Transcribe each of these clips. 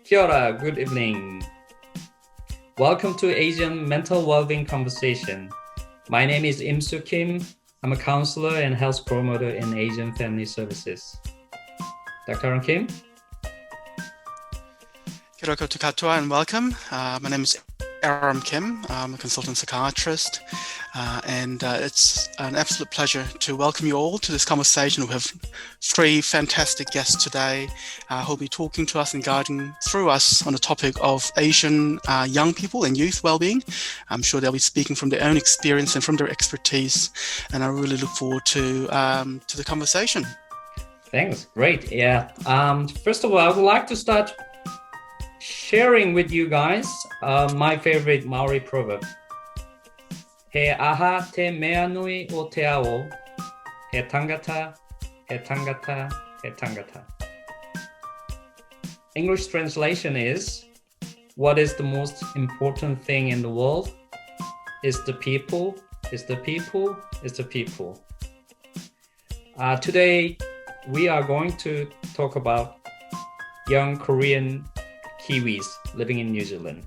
Kia ora, good evening. Welcome to Asian Mental Wellbeing Conversation. My name is Im Soo Kim. I'm a counselor and health promoter in Asian Family Services. Dr. Aram Kim. Kia ora koutou katoa and welcome. My name is Aram Kim. I'm a consultant psychiatrist, and it's an absolute pleasure to welcome you all to this conversation. We have three fantastic guests today who will be talking to us and guiding through us on the topic of Asian young people and youth well-being. I'm sure they'll be speaking from their own experience and from their expertise, and I really look forward to the conversation. Thanks, great. Yeah. First of all, I would like to start sharing with you guys my favorite Maori proverb. He aha te mea nui o te ao, he tangata, he tangata, he tangata. English translation is, what is the most important thing in the world? Is the people, is the people, is the people. Today, we are going to talk about young Korean Kiwis living in New Zealand.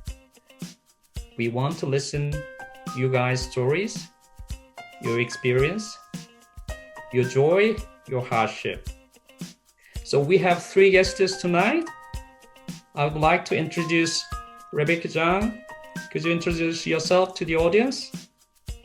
We want to listen you guys' stories, your experience, your joy, your hardship. So we have three guests tonight. I would like to introduce Rebekah Jaung. Could you introduce yourself to the audience?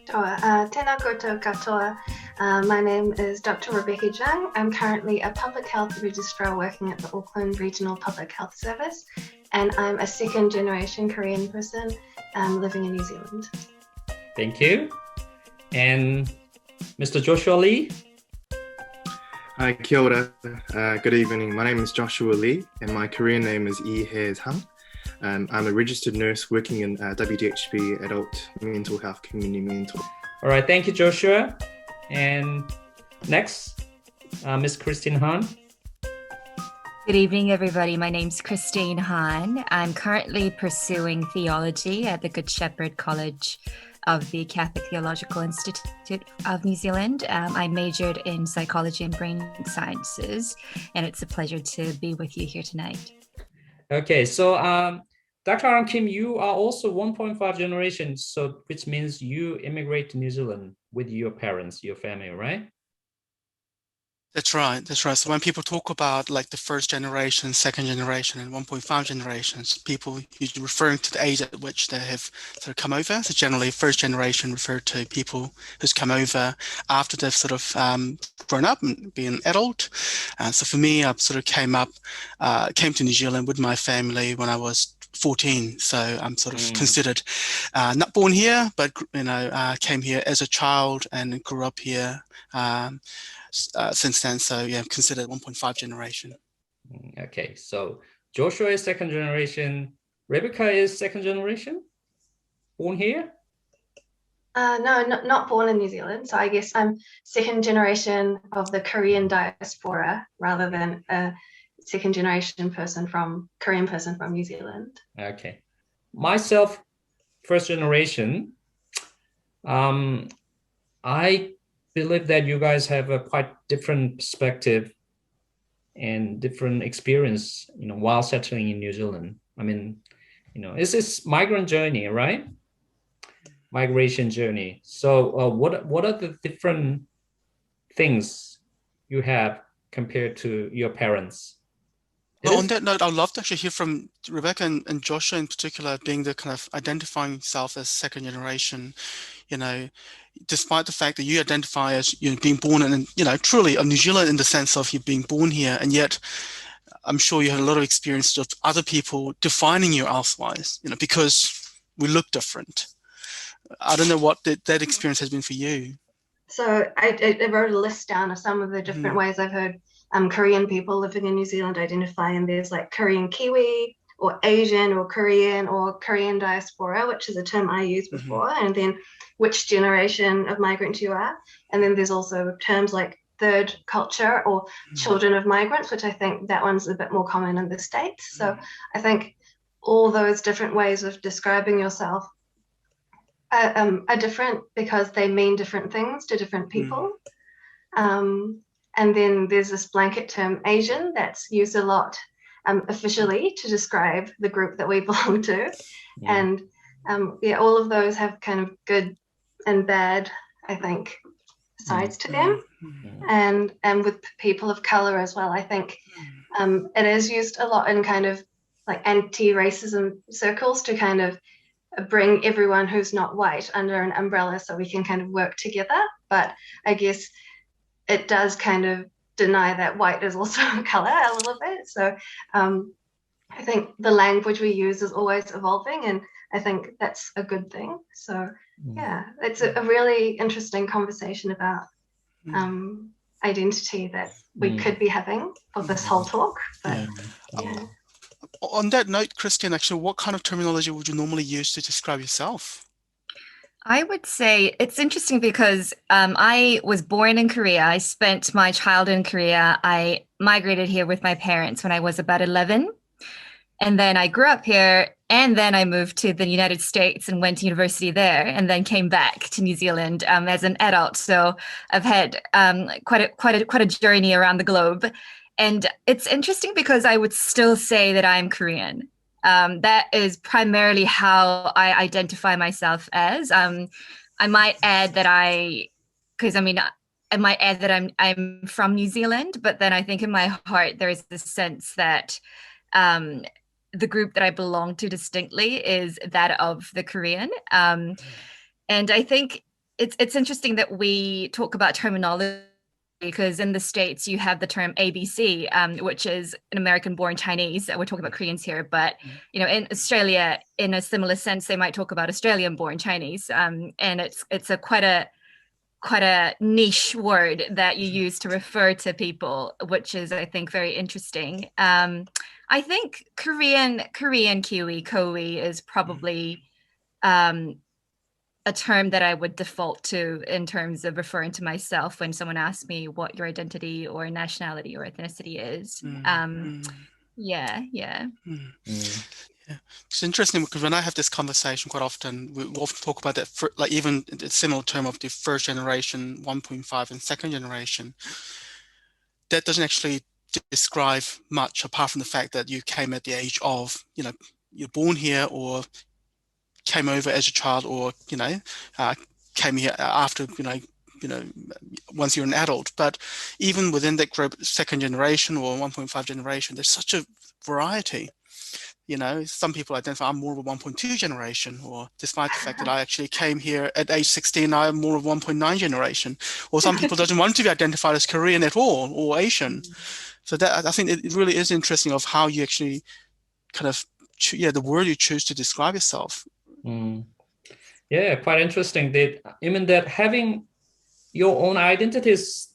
Tēnā koutou katoa. My name is Dr. Rebekah Jaung. I'm currently a public health registrar working at the Auckland Regional Public Health Service, and I'm a second generation Korean person living in New Zealand. Thank you. And Mr. Joshua Lee. Hi, kia ora. Good evening. My name is Joshua Lee, and my Korean name is Hann. I'm a registered nurse working in WDHB Adult Mental Health Community Mental. All right, thank you, Joshua. And next, Ms. Christine Hann. Good evening, everybody. My name's Christine Hann. I'm currently pursuing theology at the Good Shepherd College of the Catholic Theological Institute of New Zealand. I majored in psychology and brain sciences, and it's a pleasure to be with you here tonight. Okay, so Dr. Aram Kim, you are also 1.5 generation, so which means you immigrate to New Zealand with your parents, your family, right? That's right. So when people talk about like the first generation, second generation, and 1.5 generations, people usually referring to the age at which they have sort of come over. So generally, first generation refer to people who's come over after they've sort of grown up and been an adult. So for me, I sort of came to New Zealand with my family when I was 14. So I'm sort of considered not born here, but came here as a child and grew up here. Since then, so yeah, considered 1.5 generation. Okay, so Joshua is second generation. Rebekah is second generation? Born here? No, not born in New Zealand. So I guess I'm second generation of the Korean diaspora rather than a second generation Korean person from New Zealand. Okay. Myself, first generation. I believe that you guys have a quite different perspective and different experience, while settling in New Zealand. I mean, it's this migrant journey, right? Migration journey. So what are the different things you have compared to your parents? Well, on that note, I'd love to actually hear from Rebekah and Joshua in particular, being the kind of identifying yourself as second generation, despite the fact that you identify as being born in, truly of New Zealand in the sense of you being born here, and yet I'm sure you had a lot of experience of other people defining you elsewise, because we look different. I don't know what that experience has been for you. So I wrote a list down of some of the different ways I've heard Korean people living in New Zealand identify, and there's like Korean Kiwi or Asian or Korean diaspora, which is a term I used before, and then which generation of migrant you are. And then there's also terms like third culture or children of migrants, which I think that one's a bit more common in the States. So I think all those different ways of describing yourself are different because they mean different things to different people. And then there's this blanket term Asian that's used a lot officially to describe the group that we belong to. Yeah. And yeah, all of those have kind of good and bad, I think, sides to them. And with people of color as well, I think it is used a lot in kind of like anti-racism circles to kind of bring everyone who's not white under an umbrella so we can kind of work together. But I guess it does kind of deny that white is also a color a little bit. So I think the language we use is always evolving, and I think that's a good thing. So yeah, it's a really interesting conversation about identity that we could be having for this whole talk. But yeah. On that note, Christian, actually, what kind of terminology would you normally use to describe yourself? I would say it's interesting because I was born in Korea. I spent my childhood in Korea. I migrated here with my parents when I was about 11. And then I grew up here, and then I moved to the United States and went to university there, and then came back to New Zealand as an adult. So I've had quite a journey around the globe. And it's interesting because I would still say that I'm Korean. That is primarily how I identify myself as. I might add that I might add that I'm from New Zealand, but then I think in my heart there is this sense that the group that I belong to distinctly is that of the Korean. And I think it's interesting that we talk about terminology, because in the States you have the term ABC, which is an American-born Chinese. We're talking about Koreans here, but you know, in Australia, in a similar sense, they might talk about Australian-born Chinese, and it's quite a niche word that you use to refer to people, which is, I think, very interesting. I think Korean Kiwi, Kowi is probably a term that I would default to in terms of referring to myself when someone asks me what your identity or nationality or ethnicity is. Yeah. It's interesting because when I have this conversation quite often, we often talk about that, like even the similar term of the first generation, 1.5 and second generation. That doesn't actually describe much apart from the fact that you came at the age of, you know, you're born here or came over as a child, or came here after once you're an adult. But even within that group, second generation or 1.5 generation, there's such a variety. You know, some people identify I'm more of a 1.2 generation, or despite the fact that I actually came here at age 16, I'm more of 1.9 generation. Or some people doesn't want to be identified as Korean at all, or Asian. So that, I think it really is interesting of how you actually kind of the word you choose to describe yourself. Yeah, quite interesting. That having your own identity is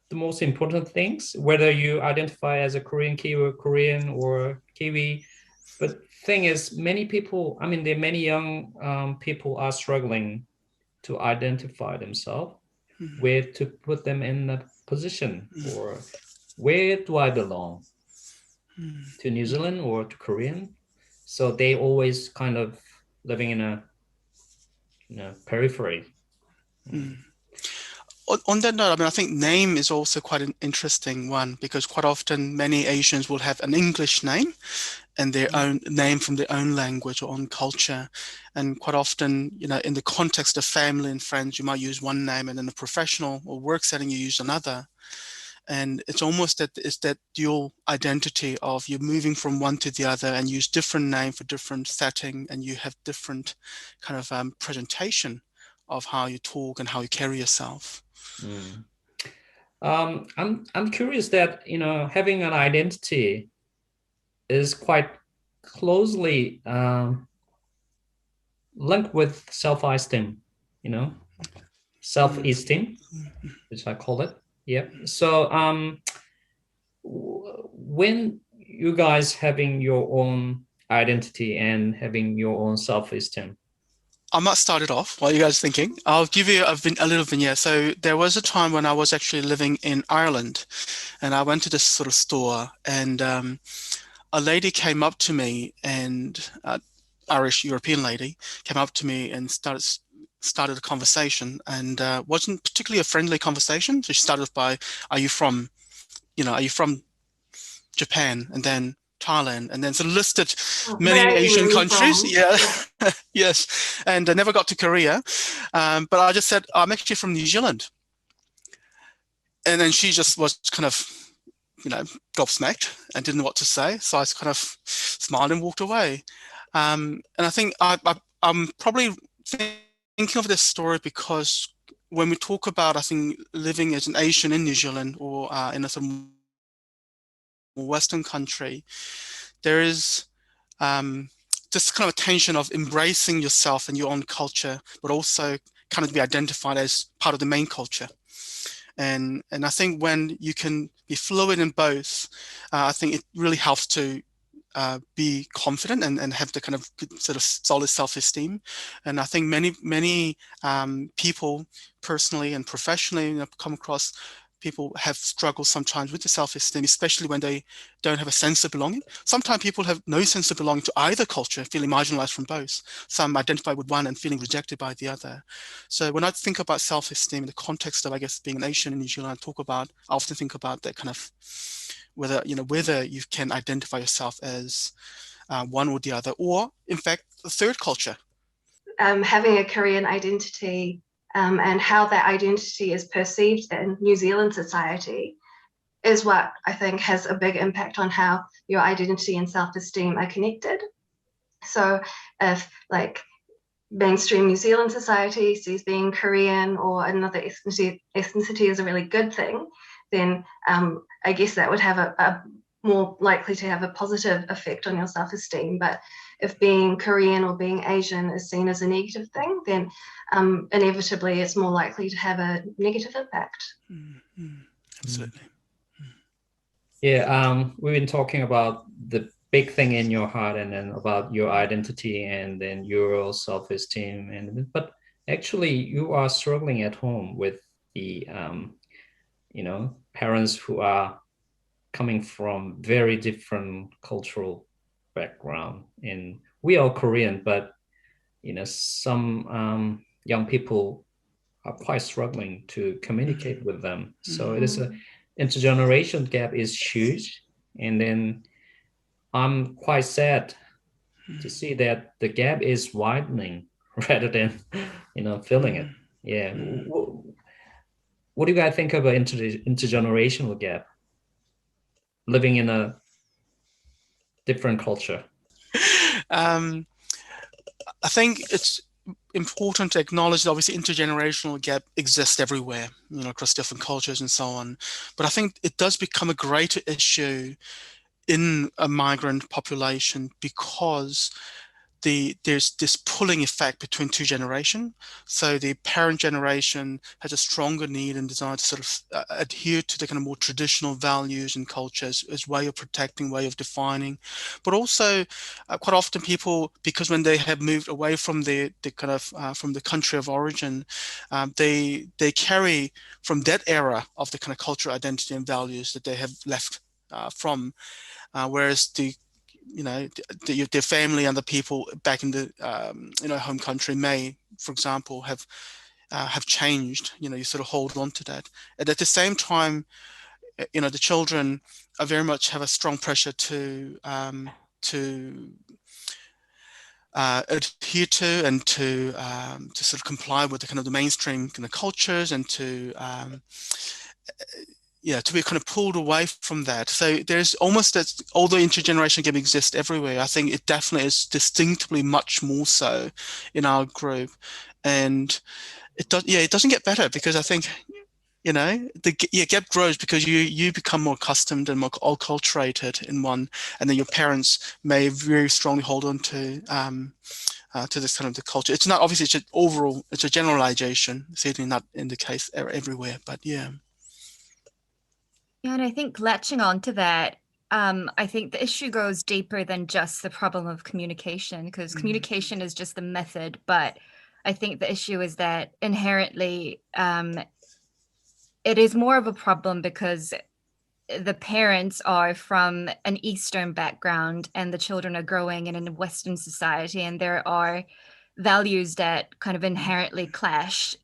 the most important things, whether you identify as a Korean Kiwi, Korean or Kiwi. But thing is, many people, many young people are struggling to identify themselves, where to put them in a position, or where do I belong, to New Zealand or to Korean? So they always kind of living in a periphery. On that note, I think name is also quite an interesting one, because quite often many Asians will have an English name and their own name from their own language or own culture. And quite often, in the context of family and friends, you might use one name, and in a professional or work setting, you use another. And it's almost that dual identity of you're moving from one to the other and use different name for different setting, and you have different kind of presentation of how you talk and how you carry yourself. I'm curious that having an identity is quite closely linked with self-esteem, self-esteem, which I call it. Yeah. So when you guys having your own identity and having your own self-esteem? I might start it off while you guys are thinking. I'll give you a little vignette. So there was a time when I was actually living in Ireland, and I went to this sort of store, and a lady came up to me, and Irish European lady came up to me and started a conversation, and wasn't particularly a friendly conversation. So she started by, are you from Japan? And then Thailand, and then sort of listed Oh, many where are you? Asian Where are you countries. from? Yeah, yes. And I never got to Korea. But I just said, I'm actually from New Zealand. And then she just was kind of, gobsmacked and didn't know what to say. So I kind of smiled and walked away. And I think I'm probably thinking of this story because when we talk about, I think, living as an Asian in New Zealand or in a sort of Western country, there is this kind of a tension of embracing yourself and your own culture, but also kind of be identified as part of the main culture. And I think when you can be fluid in both, I think it really helps to be confident and have the kind of good, sort of solid self-esteem. And I think many people personally and professionally come across people have struggled sometimes with the self-esteem, especially when they don't have a sense of belonging. Sometimes people have no sense of belonging to either culture, feeling marginalized from both. Some identify with one and feeling rejected by the other. So when I think about self-esteem in the context of, I guess, being an Asian in New Zealand, I often think about that kind of whether you can identify yourself as one or the other, or in fact, the third culture. Having a Korean identity and how that identity is perceived in New Zealand society is what I think has a big impact on how your identity and self-esteem are connected. So if like mainstream New Zealand society sees being Korean or another ethnicity is a really good thing, then I guess that would have a more likely to have a positive effect on your self-esteem. But if being Korean or being Asian is seen as a negative thing, then inevitably it's more likely to have a negative impact. Mm-hmm. Absolutely. Yeah, we've been talking about the big thing in your heart and then about your identity and then your self-esteem. But actually you are struggling at home with the, parents who are coming from very different cultural background. And we are Korean, but some young people are quite struggling to communicate with them. So it is a intergenerational gap is huge. And then I'm quite sad to see that the gap is widening rather than filling it. Yeah. What do you guys think of an intergenerational gap? Living in a different culture. I think it's important to acknowledge that obviously intergenerational gap exists everywhere, across different cultures and so on. But I think it does become a greater issue in a migrant population because there's this pulling effect between two generations. So the parent generation has a stronger need and desire to sort of adhere to the kind of more traditional values and cultures as way of protecting, way of defining. But also quite often people, because when they have moved away from the kind of from the country of origin, they carry from that era of the kind of cultural identity and values that they have left from, whereas their family and the people back in the home country may, for example, have changed. You sort of hold on to that, and at the same time, the children are very much have a strong pressure to adhere to and to sort of comply with the kind of the mainstream kind of cultures and to be kind of pulled away from that. So there's almost that, although intergenerational gap exists everywhere, I think it definitely is distinctly much more so in our group. And it doesn't get better because I think, the gap grows because you become more accustomed and more acculturated in one, and then your parents may very strongly hold on to this kind of the culture. It's not, obviously it's a generalization, certainly not in the case everywhere, but yeah. Yeah, and I think latching on to that, I think the issue goes deeper than just the problem of communication, because communication is just the method. But I think the issue is that inherently it is more of a problem because the parents are from an Eastern background and the children are growing in a Western society, and there are values that kind of inherently clash.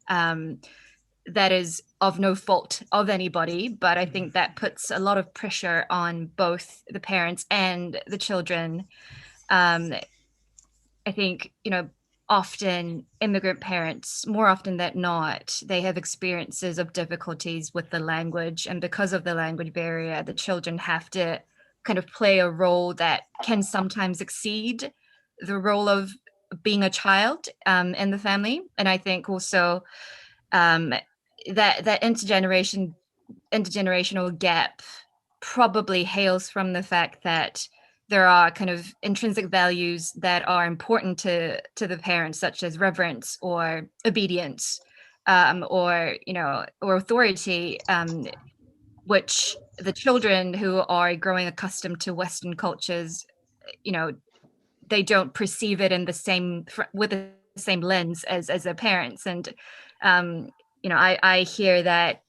that is of no fault of anybody, but I think that puts a lot of pressure on both the parents and the children. I think, often immigrant parents, more often than not, they have experiences of difficulties with the language, and because of the language barrier, the children have to kind of play a role that can sometimes exceed the role of being a child in the family. And I think also that intergenerational gap probably hails from the fact that there are kind of intrinsic values that are important to the parents, such as reverence or obedience, or authority, which the children who are growing accustomed to Western cultures, they don't perceive it in with the same lens as their parents. And I hear that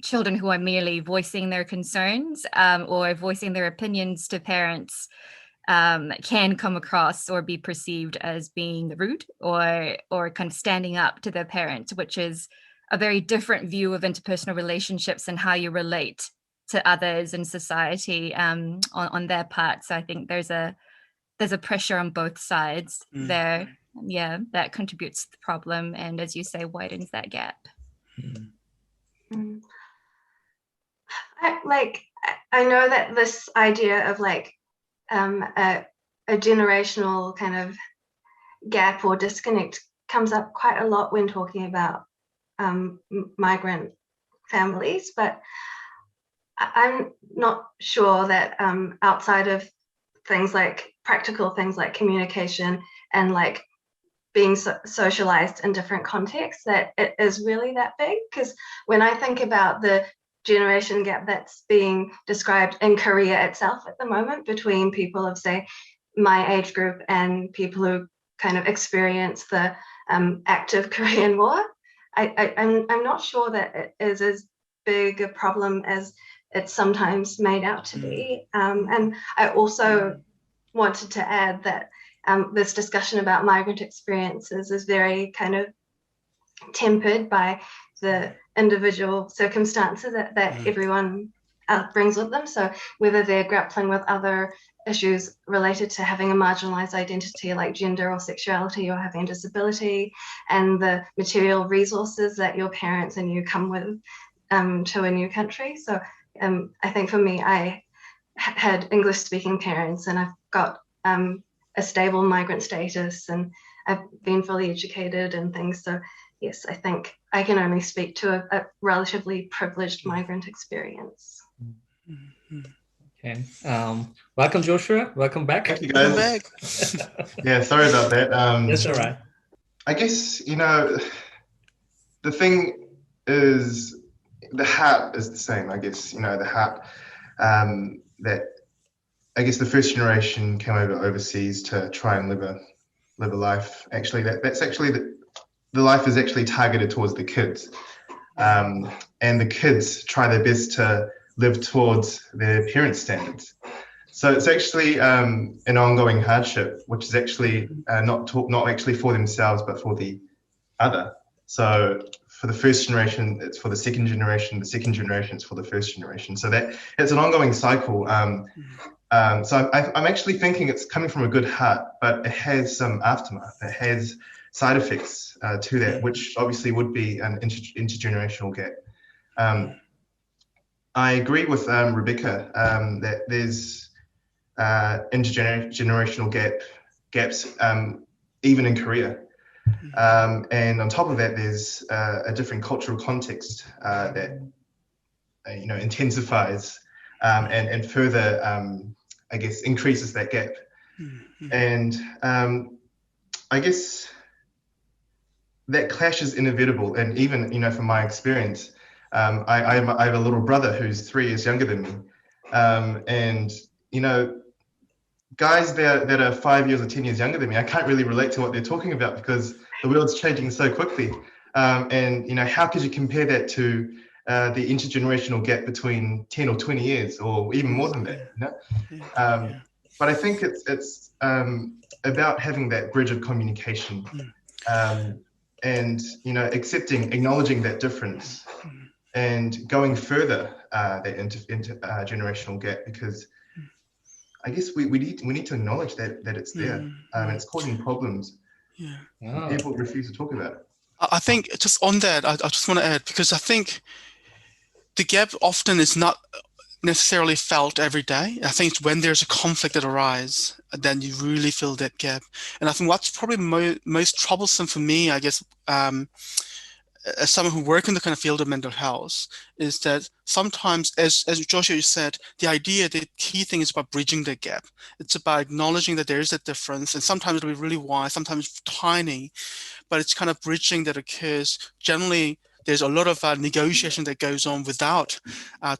children who are merely voicing their concerns or voicing their opinions to parents can come across or be perceived as being rude or kind of standing up to their parents, which is a very different view of interpersonal relationships and how you relate to others in society on their part. So I think there's a pressure on both sides there. Yeah, that contributes to the problem, and as you say, widens that gap. I know that this idea of a generational kind of gap or disconnect comes up quite a lot when talking about migrant families, but I'm not sure that outside of practical things like communication and being socialized in different contexts, that it is really that big. Because when I think about the generation gap that's being described in Korea itself at the moment between people of, say, my age group and people who kind of experience the active Korean War, I'm not sure that it is as big a problem as it's sometimes made out to be. And I also wanted to add that this discussion about migrant experiences is very kind of tempered by the individual circumstances that everyone brings with them. So whether they're grappling with other issues related to having a marginalized identity like gender or sexuality or having a disability, and the material resources that your parents and you come with to a new country. So I think for me, I had English speaking parents, and I've got a stable migrant status, and I've been fully educated and things. So yes, I think I can only speak to a relatively privileged migrant experience. Okay. Welcome, Joshua. Welcome back. Thank you, guys. Welcome back. Yeah, sorry about that. That's all right. I guess, the thing is, the heart is the same. I guess, the heart that I guess the first generation came overseas to try and live a life. Actually, that's actually the life is actually targeted towards the kids, and the kids try their best to live towards their parents' standards. So it's actually an ongoing hardship, which is actually not actually for themselves, but for the other. So for the first generation, it's for the second generation. The second generation is for the first generation. So that it's an ongoing cycle. So I'm actually thinking it's coming from a good heart, but it has some aftermath. It has side effects to that, which obviously would be an intergenerational gap. I agree with Rebekah that there's intergenerational gaps even in Korea. And on top of that, there's a different cultural context that intensifies and further, I guess, increases that gap. And I guess that clash is inevitable. And even, from my experience, I have a little brother who's 3 years younger than me. And, guys that are 5 years or 10 years younger than me, I can't really relate to what they're talking about because the world's changing so quickly. And, how could you compare that to the intergenerational gap between 10 or 20 years or even more than that? But I think it's about having that bridge of communication. and acknowledging that difference and going further that intergenerational gap, because I guess we need to acknowledge that it's there, and it's causing problems. Yeah. People refuse to talk about it. I think just on that, I just want to add, because I think the gap often is not necessarily felt every day. I think it's when there's a conflict that arises, then you really feel that gap. And I think what's probably most troublesome for me, I guess, as someone who works in the kind of field of mental health, is that sometimes, as Joshua said, the key thing is about bridging the gap. It's about acknowledging that there is a difference, and sometimes it'll be really wide, sometimes tiny, but it's kind of bridging that occurs. Generally, there's a lot of negotiation that goes on without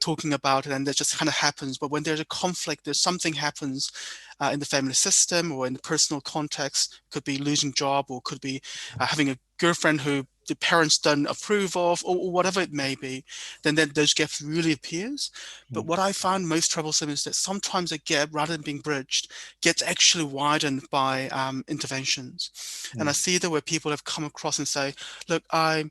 talking about it, and that just kind of happens. But when there's a conflict, there's something happens in the family system or in the personal context. Could be losing job, or could be having a girlfriend who the parents don't approve of, or whatever it may be, then those gaps really appears. But what I find most troublesome is that sometimes a gap, rather than being bridged, gets actually widened by interventions. And I see that where people have come across and say, look, I've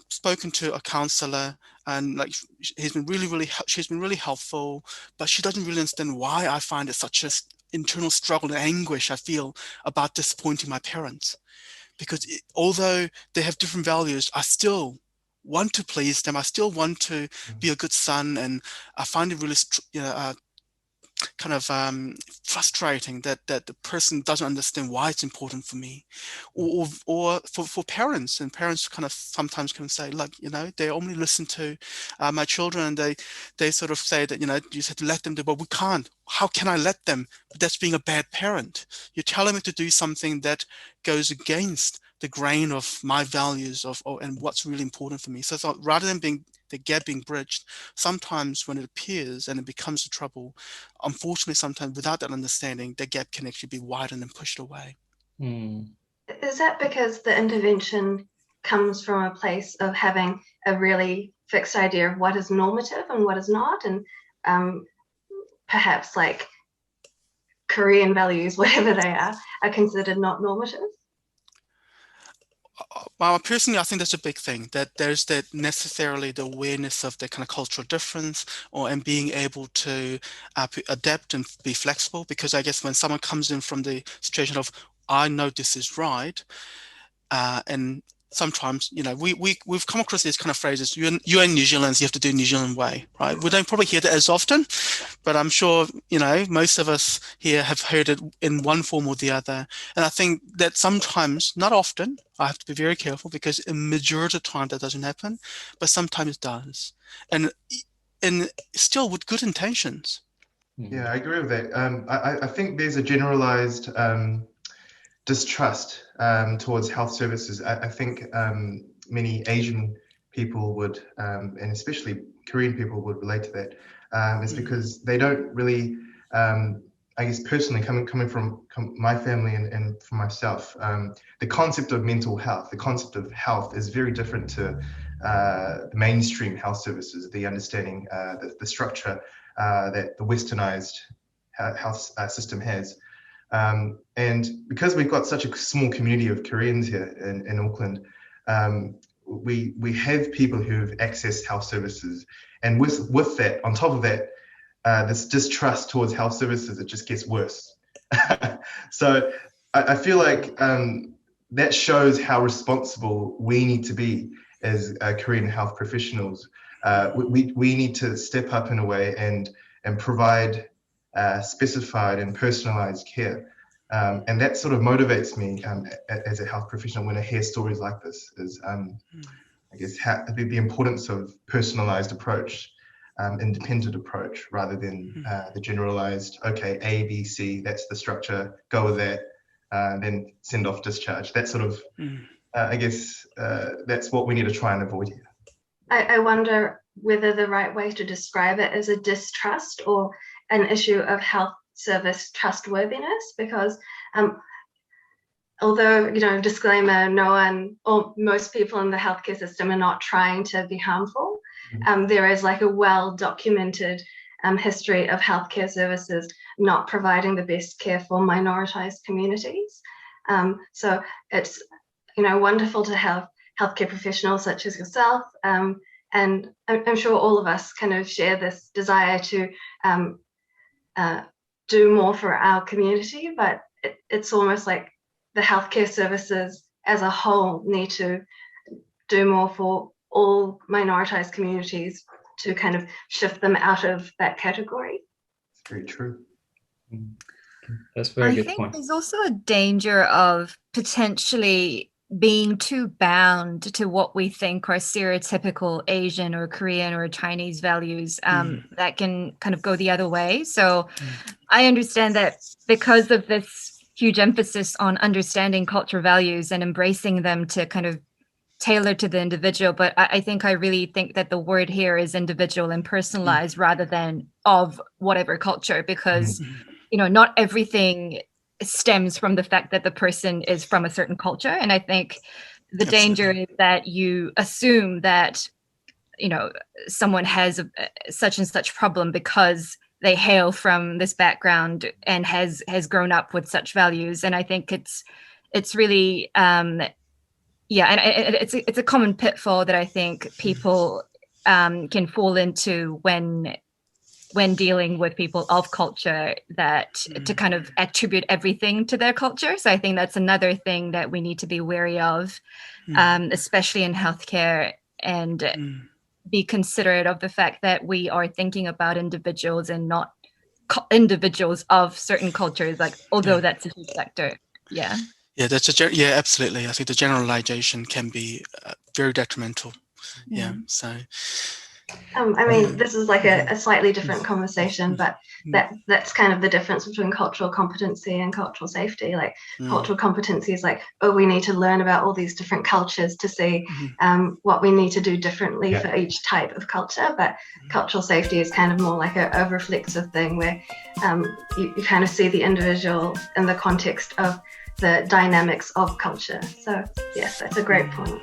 spoken to a counsellor, and like she's been really helpful, but she doesn't really understand why I find it such an internal struggle and anguish I feel about disappointing my parents. Because although they have different values, I still want to please them. I still want to be a good son, and I find it really, frustrating that the person doesn't understand why it's important for me, or for parents. And parents kind of sometimes can say, look, they only listen to my children, and they sort of say that, you just have to let them do, but we can't. How can I let them? But that's being a bad parent. You're telling me to do something that goes against the grain of my values and what's really important for me. So rather than the gap being bridged, sometimes when it appears and it becomes a trouble, unfortunately, sometimes without that understanding, the gap can actually be widened and pushed away. Is that because the intervention comes from a place of having a really fixed idea of what is normative and what is not, and perhaps like Korean values, whatever they are considered not normative? Well, personally, I think that's a big thing, that there's that necessarily the awareness of the kind of cultural difference, and being able to adapt and be flexible. Because I guess when someone comes in from the situation of, I know this is right, and sometimes, we've come across these kind of phrases, you're in New Zealand, you have to do New Zealand way, right? We don't probably hear that as often, but I'm sure, most of us here have heard it in one form or the other. And I think that sometimes, not often, I have to be very careful, because a majority of the time that doesn't happen, but sometimes it does. And still with good intentions. Yeah, I agree with that. I think there's a generalized distrust towards health services. I think many Asian people would, and especially Korean people would relate to that, is because they don't really, I guess personally, coming from my family and from myself, the concept of mental health, the concept of health is very different to the mainstream health services, the understanding, the structure that the westernized health system has. And because we've got such a small community of Koreans here in Auckland, we have people who've accessed health services, and with that, on top of that, this distrust towards health services, it just gets worse. So I feel like that shows how responsible we need to be as Korean health professionals. We need to step up in a way and provide specified and personalized care. And that sort of motivates me as a health professional when I hear stories like this, is I guess the importance of personalized approach, independent approach, rather than the generalized, okay, A, B, C, that's the structure, go with that, then send off discharge. That sort of, I guess that's what we need to try and avoid here. I wonder whether the right way to describe it is a distrust or an issue of health service trustworthiness, because although, disclaimer, no one or most people in the healthcare system are not trying to be harmful, there is like a well-documented history of healthcare services not providing the best care for minoritized communities. So it's wonderful to have healthcare professionals such as yourself. And I'm sure all of us kind of share this desire to do more for our community, but it's almost like the healthcare services as a whole need to do more for all minoritized communities to kind of shift them out of that category. Very true. That's a very good I think point. there's also a danger of potentially being too bound to what we think are stereotypical Asian or Korean or Chinese values that can kind of go the other way. So I understand that because of this huge emphasis on understanding cultural values and embracing them to kind of tailor to the individual, but I really think that the word here is individual and personalized rather than of whatever culture, because not everything stems from the fact that the person is from a certain culture. And I think the danger is that you assume that someone has such and such problem because they hail from this background and has grown up with such values. And I think it's really and it's a common pitfall that I think people can fall into when dealing with people of culture, that to kind of attribute everything to their culture. So I think that's another thing that we need to be wary of, especially in healthcare, and be considerate of the fact that we are thinking about individuals and not individuals of certain cultures, like, although that's a huge factor. Yeah, absolutely. I think the generalization can be very detrimental. So this is like a slightly different conversation, but that's kind of the difference between cultural competency and cultural safety. Like cultural competency is like, we need to learn about all these different cultures to see what we need to do differently for each type of culture. But cultural safety is kind of more like a reflexive thing where you kind of see the individual in the context of the dynamics of culture. So yes, that's a great point.